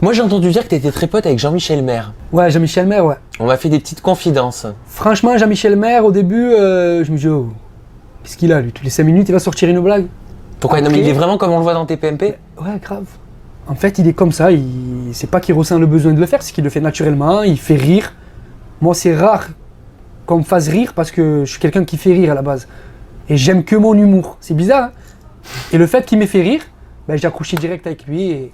Moi j'ai entendu dire que tu étais très pote avec Jean-Michel Maire. Ouais, Jean-Michel Maire, ouais. On m'a fait des petites confidences. Franchement, Jean-Michel Maire, au début, je me dis, oh, qu'est-ce qu'il a, lui? Tous les 5 minutes, il va sortir une blague. Pourquoi? Non mais il est vraiment comme on le voit dans tes PMP? Ouais, grave. En fait, il est comme ça, c'est pas qu'il ressent le besoin de le faire, c'est qu'il le fait naturellement, il fait rire. Moi, c'est rare qu'on me fasse rire parce que je suis quelqu'un qui fait rire à la base. Et j'aime que mon humour. C'est bizarre, hein? Et le fait qu'il m'ait fait rire, ben, j'ai accroché direct avec lui et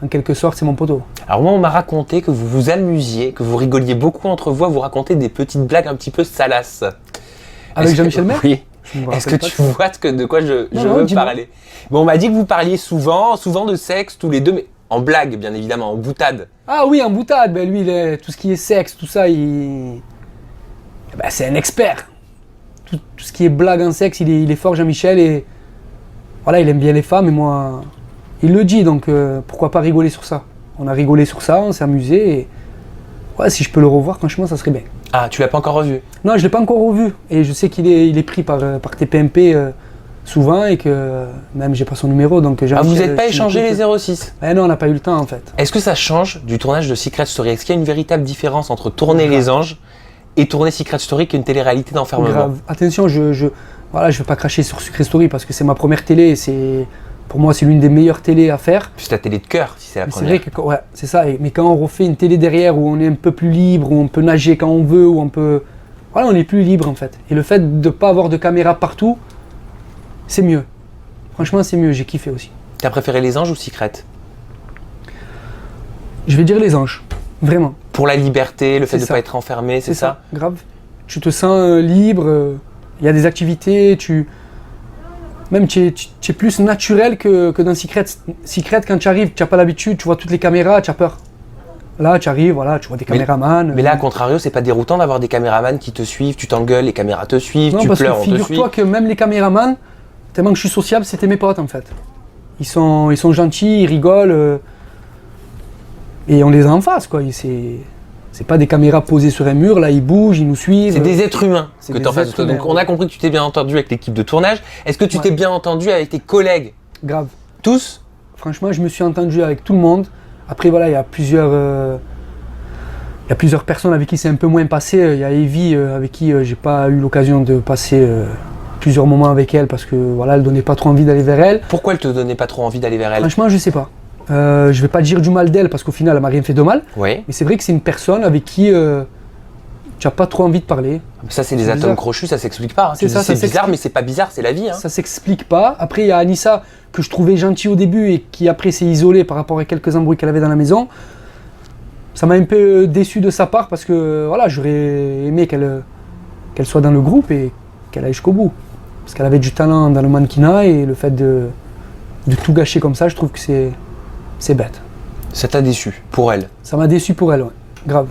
en quelque sorte, c'est mon poteau. Alors moi on m'a raconté que vous vous amusiez, que vous rigoliez beaucoup entre vous à vous raconter des petites blagues un petit peu salaces. Avec Jean-Michel Maire? Oui. Est-ce que tu vois de quoi je veux parler? Bon, on m'a dit que vous parliez souvent de sexe tous les deux, mais en blague bien évidemment, en boutade. Ah oui, en boutade, ben lui, tout ce qui est sexe, tout ça, ben, c'est un expert. Tout ce qui est blague en sexe, il est fort, Jean-Michel, et voilà, il aime bien les femmes, et moi, il le dit, donc pourquoi pas rigoler sur ça? On a rigolé sur ça, on s'est amusé, et ouais, si je peux le revoir, franchement, ça serait bien. Ah, tu l'as pas encore revu? Non, je l'ai pas encore revu, et je sais qu'il est pris par TPMP souvent, et que même j'ai pas son numéro, donc vous n'êtes pas échangé les 06? Non, on n'a pas eu le temps en fait. Est-ce que ça change du tournage de Secret Story? Est-ce qu'il y a une véritable différence entre tourner Les Anges et tourner Secret Story, qui est une télé-réalité d'enfermement? Grave. Attention, je veux pas cracher sur Secret Story parce que c'est ma première télé, pour moi c'est l'une des meilleures télés à faire. C'est ta télé de cœur si c'est la première. C'est vrai que ouais, c'est ça, mais quand on refait une télé derrière où on est un peu plus libre, où on peut nager quand on veut, où on peut... Voilà, on est plus libre en fait. Et le fait de ne pas avoir de caméra partout, c'est mieux. Franchement, c'est mieux, j'ai kiffé aussi. T'as préféré Les Anges ou Secret? Je vais dire Les Anges, vraiment. Pour la liberté, le fait de ne pas être enfermé, c'est ça? Grave. Tu te sens libre, il y a des activités, tu es plus naturel que dans Secret. Secret, quand tu arrives, tu n'as pas l'habitude, tu vois toutes les caméras, tu as peur. Là, tu arrives, voilà, tu vois des caméramans. Mais là, à contrario, c'est pas déroutant d'avoir des caméramans qui te suivent, tu t'engueules, les caméras te suivent, tu pleures, on te suit. Figure-toi que même les caméramans, tellement que je suis sociable, c'était mes potes en fait. Ils sont gentils, ils rigolent, et on les a en face, quoi. C'est pas des caméras posées sur un mur, là ils bougent, ils nous suivent. C'est des êtres humains que tu en face de toi. Donc on a compris que tu t'es bien entendu avec l'équipe de tournage. Est-ce que tu t'es bien entendu avec tes collègues? Grave. Tous? Franchement, je me suis entendu avec tout le monde. Après voilà, il y a plusieurs personnes avec qui c'est un peu moins passé. Il y a Evie avec qui j'ai pas eu l'occasion de passer plusieurs moments avec elle parce que voilà, elle donnait pas trop envie d'aller vers elle. Pourquoi elle te donnait pas trop envie d'aller vers elle? Franchement, je sais pas. Je vais pas dire du mal d'elle parce qu'au final, elle m'a rien fait de mal. Oui. Mais c'est vrai que c'est une personne avec qui tu n'as pas trop envie de parler. Ça, c'est des atomes crochus, ça s'explique pas. Hein. C'est bizarre, mais c'est pas bizarre, c'est la vie. Hein. Ça s'explique pas. Après, il y a Anissa que je trouvais gentille au début et qui après s'est isolée par rapport à quelques embrouilles qu'elle avait dans la maison. Ça m'a un peu déçu de sa part parce que voilà, j'aurais aimé qu'elle soit dans le groupe et qu'elle aille jusqu'au bout. Parce qu'elle avait du talent dans le mannequinat et le fait de tout gâcher comme ça, je trouve que c'est bête. Ça t'a déçu pour elle? Ça m'a déçu pour elle, ouais. Grave.